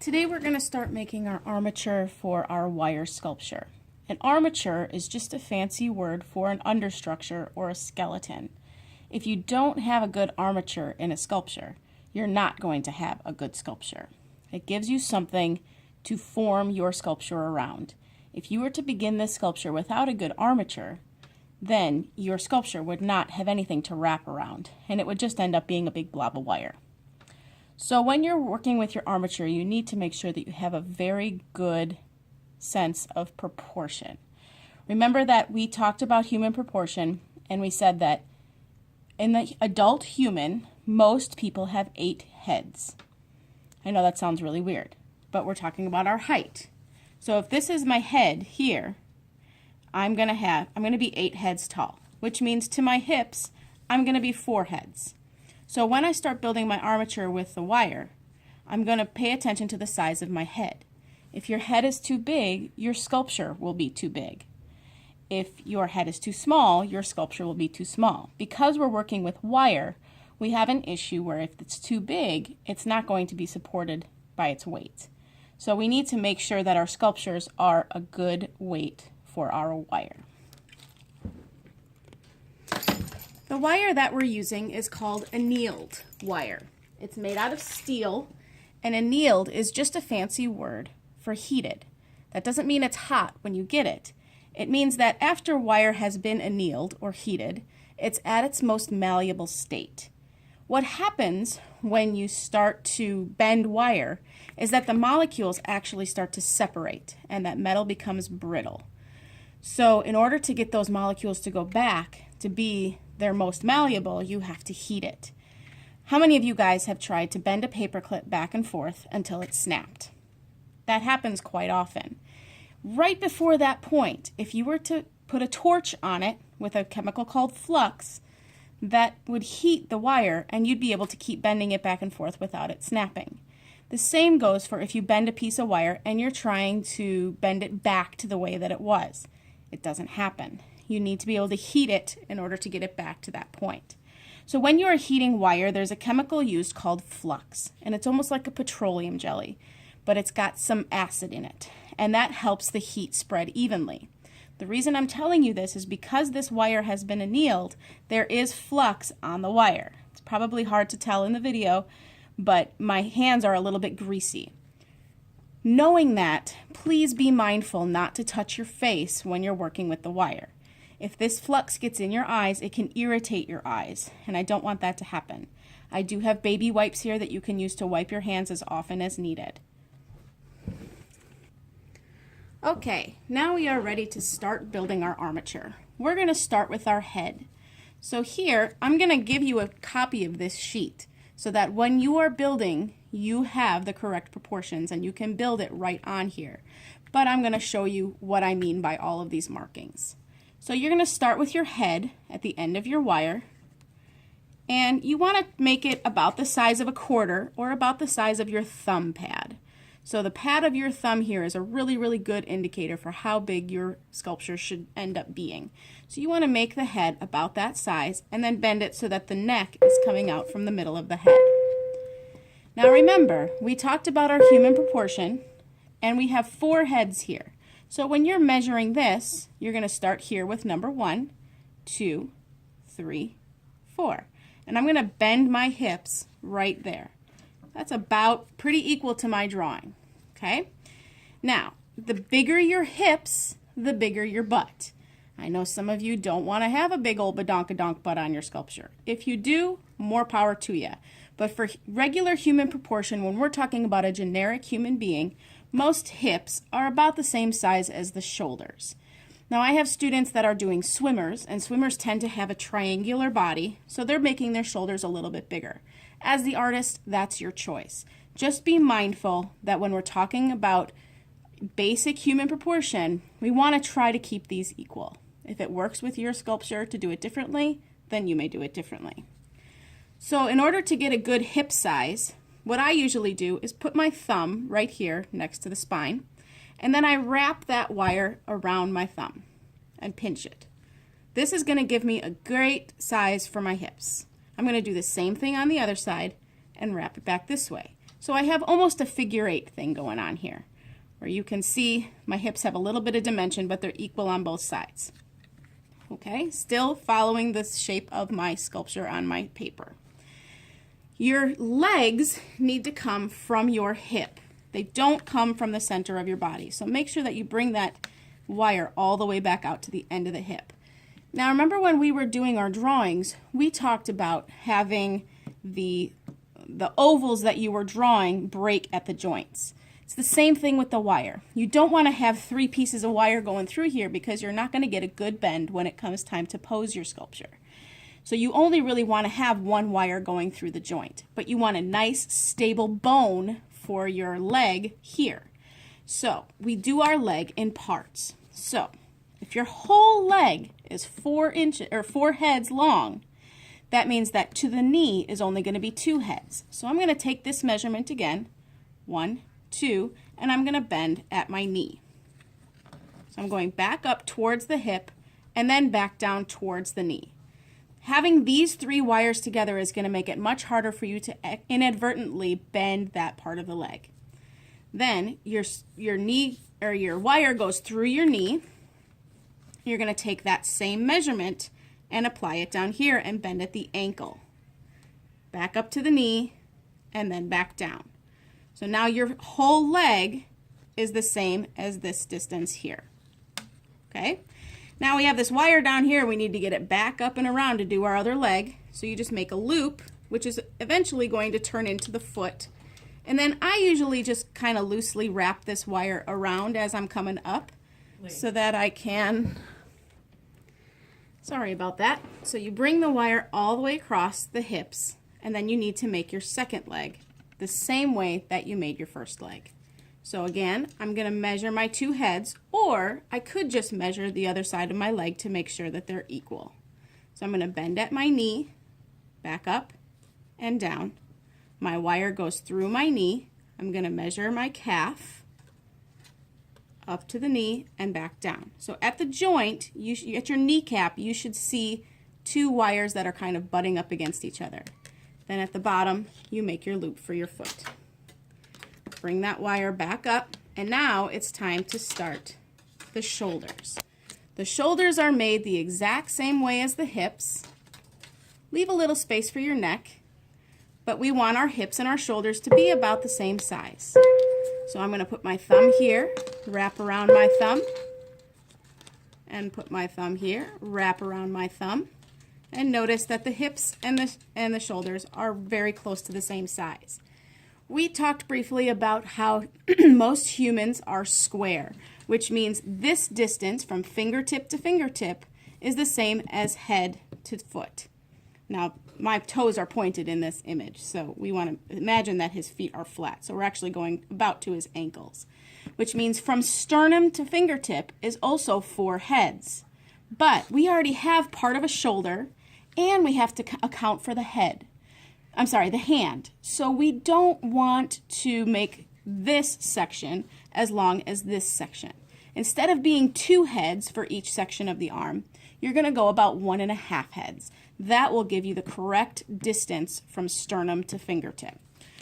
Today we're going to start making our armature for our wire sculpture. An armature is just a fancy word for an understructure or a skeleton. If you don't have a good armature in a sculpture, you're not going to have a good sculpture. It gives you something to form your sculpture around. If you were to begin this sculpture without a good armature, then your sculpture would not have anything to wrap around, and it would just end up being a big blob of wire. So when you're working with your armature, you need to make sure that you have a very good sense of proportion. Remember that we talked about human proportion, and we said that in the adult human, most people have 8 heads. I know that sounds really weird, but we're talking about our height. So if this is my head here, I'm going to be 8 heads tall, which means to my hips, I'm going to be 4 heads. So when I start building my armature with the wire, I'm going to pay attention to the size of my head. If your head is too big, your sculpture will be too big. If your head is too small, your sculpture will be too small. Because we're working with wire, we have an issue where if it's too big, it's not going to be supported by its weight. So we need to make sure that our sculptures are a good weight for our wire. The wire that we're using is called annealed wire. It's made out of steel, and annealed is just a fancy word for heated. That doesn't mean it's hot when you get it. It means that after wire has been annealed or heated, it's at its most malleable state. What happens when you start to bend wire is that the molecules actually start to separate and that metal becomes brittle. So in order to get those molecules to go back to be their most malleable, you have to heat it. How many of you guys have tried to bend a paper clip back and forth until it snapped? That happens quite often. Right before that point, if you were to put a torch on it with a chemical called flux, that would heat the wire and you'd be able to keep bending it back and forth without it snapping. The same goes for if you bend a piece of wire and you're trying to bend it back to the way that it was. It doesn't happen. You need to be able to heat it in order to get it back to that point. So when you are heating wire, there's a chemical used called flux, and it's almost like a petroleum jelly, but it's got some acid in it, and that helps the heat spread evenly. The reason I'm telling you this is because this wire has been annealed, there is flux on the wire. It's probably hard to tell in the video, but my hands are a little bit greasy. Knowing that, please be mindful not to touch your face when you're working with the wire. If this flux gets in your eyes, it can irritate your eyes, and I don't want that to happen. I do have baby wipes here that you can use to wipe your hands as often as needed. Okay, now we are ready to start building our armature. We're going to start with our head. So here, I'm going to give you a copy of this sheet so that when you are building, you have the correct proportions and you can build it right on here. But I'm going to show you what I mean by all of these markings. So you're going to start with your head at the end of your wire, and you want to make it about the size of a quarter or about the size of your thumb pad. So the pad of your thumb here is a really, really good indicator for how big your sculpture should end up being. So you want to make the head about that size and then bend it so that the neck is coming out from the middle of the head. Now remember, we talked about our human proportion, and we have 4 heads here. So when you're measuring this, you're going to start here with number 1, 2, 3, 4. And I'm going to bend my hips right there. That's about pretty equal to my drawing. Okay? Now, the bigger your hips, the bigger your butt. I know some of you don't want to have a big old badonkadonk butt on your sculpture. If you do, more power to you. But for regular human proportion, when we're talking about a generic human being, most hips are about the same size as the shoulders. Now I have students that are doing swimmers, and swimmers tend to have a triangular body, so they're making their shoulders a little bit bigger. As the artist, that's your choice. Just be mindful that when we're talking about basic human proportion, we want to try to keep these equal. If it works with your sculpture to do it differently, then you may do it differently. So in order to get a good hip size, what I usually do is put my thumb right here next to the spine, and then I wrap that wire around my thumb and pinch it. This is going to give me a great size for my hips. I'm going to do the same thing on the other side and wrap it back this way. So I have almost a figure 8 thing going on here, where you can see my hips have a little bit of dimension, but they're equal on both sides. Okay, still following the shape of my sculpture on my paper. Your legs need to come from your hip. They don't come from the center of your body. So make sure that you bring that wire all the way back out to the end of the hip. Now remember when we were doing our drawings, we talked about having the ovals that you were drawing break at the joints. It's the same thing with the wire. You don't want to have 3 pieces of wire going through here because you're not going to get a good bend when it comes time to pose your sculpture. So you only really want to have 1 wire going through the joint, but you want a nice stable bone for your leg here. So we do our leg in parts. So if your whole leg is 4 heads long, that means that to the knee is only going to be 2 heads. So I'm going to take this measurement again, 1, 2, and I'm going to bend at my knee. So I'm going back up towards the hip and then back down towards the knee. Having these 3 wires together is going to make it much harder for you to inadvertently bend that part of the leg. Then your knee or your wire goes through your knee. You're going to take that same measurement and apply it down here and bend at the ankle. Back up to the knee and then back down. So now your whole leg is the same as this distance here. Okay? Now we have this wire down here. We need to get it back up and around to do our other leg. So you just make a loop, which is eventually going to turn into the foot. And then I usually just kind of loosely wrap this wire around as I'm coming up so that I can, sorry about that. So you bring the wire all the way across the hips, and then you need to make your second leg the same way that you made your first leg. So again, I'm going to measure my 2 heads, or I could just measure the other side of my leg to make sure that they're equal. So I'm going to bend at my knee, back up and down. My wire goes through my knee. I'm going to measure my calf up to the knee and back down. So at the joint, at your kneecap, you should see 2 wires that are kind of butting up against each other. Then at the bottom, you make your loop for your foot. Bring that wire back up, and now it's time to start the shoulders. The shoulders are made the exact same way as the hips. Leave a little space for your neck, but we want our hips and our shoulders to be about the same size. So I'm going to put my thumb here, wrap around my thumb, and put my thumb here, wrap around my thumb, and notice that the hips and the shoulders are very close to the same size. We talked briefly about how most humans are square, which means this distance from fingertip to fingertip is the same as head to foot. Now, my toes are pointed in this image, so we want to imagine that his feet are flat. So we're actually going about to his ankles, which means from sternum to fingertip is also 4 heads. But we already have part of a shoulder, and we have to account for the head. The hand. So we don't want to make this section as long as this section. Instead of being 2 heads for each section of the arm, you're going to go about 1.5 heads. That will give you the correct distance from sternum to fingertip.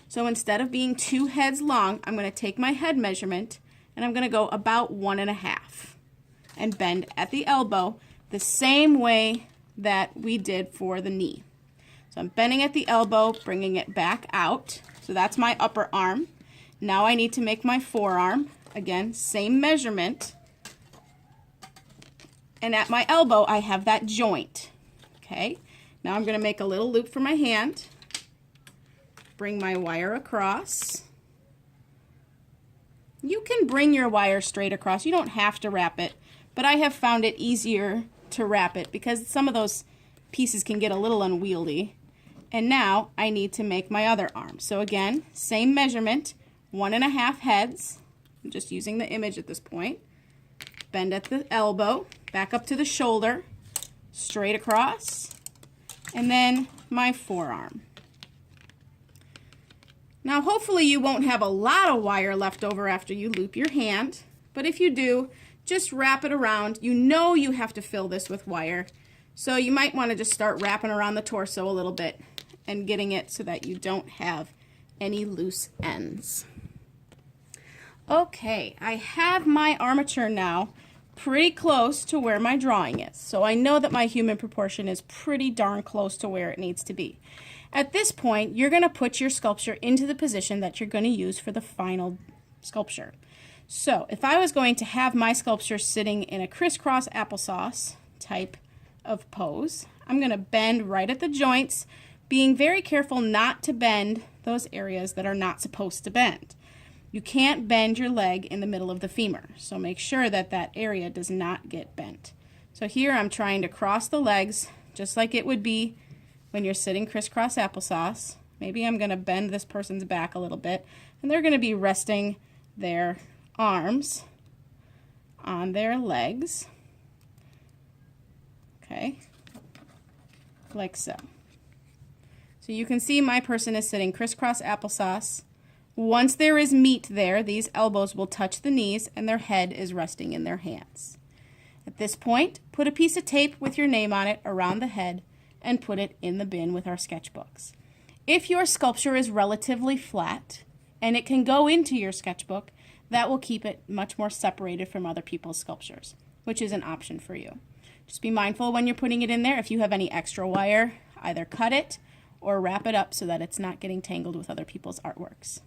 So instead of being 2 heads long, I'm going to take my head measurement and I'm going to go about 1.5 and bend at the elbow the same way that we did for the knee. So I'm bending at the elbow, bringing it back out. So that's my upper arm. Now I need to make my forearm. Again, same measurement. And at my elbow, I have that joint. Okay, now I'm going to make a little loop for my hand. Bring my wire across. You can bring your wire straight across. You don't have to wrap it, but I have found it easier to wrap it because some of those pieces can get a little unwieldy. And now I need to make my other arm. So again, same measurement, 1.5 heads. I'm just using the image at this point. Bend at the elbow, back up to the shoulder, straight across, and then my forearm. Now hopefully you won't have a lot of wire left over after you loop your hand, but if you do, just wrap it around. You know you have to fill this with wire, so you might want to just start wrapping around the torso a little bit and getting it so that you don't have any loose ends. Okay, I have my armature now pretty close to where my drawing is. So I know that my human proportion is pretty darn close to where it needs to be. At this point, you're going to put your sculpture into the position that you're going to use for the final sculpture. So if I was going to have my sculpture sitting in a crisscross applesauce type of pose, I'm going to bend right at the joints, being very careful not to bend those areas that are not supposed to bend. You can't bend your leg in the middle of the femur, so make sure that that area does not get bent. So here I'm trying to cross the legs just like it would be when you're sitting crisscross applesauce. Maybe I'm going to bend this person's back a little bit, and they're going to be resting their arms on their legs, okay, like so. So you can see my person is sitting crisscross applesauce. Once there is meat there, these elbows will touch the knees and their head is resting in their hands. At this point, put a piece of tape with your name on it around the head and put it in the bin with our sketchbooks. If your sculpture is relatively flat and it can go into your sketchbook, that will keep it much more separated from other people's sculptures, which is an option for you. Just be mindful when you're putting it in there. If you have any extra wire, either cut it or wrap it up so that it's not getting tangled with other people's artworks.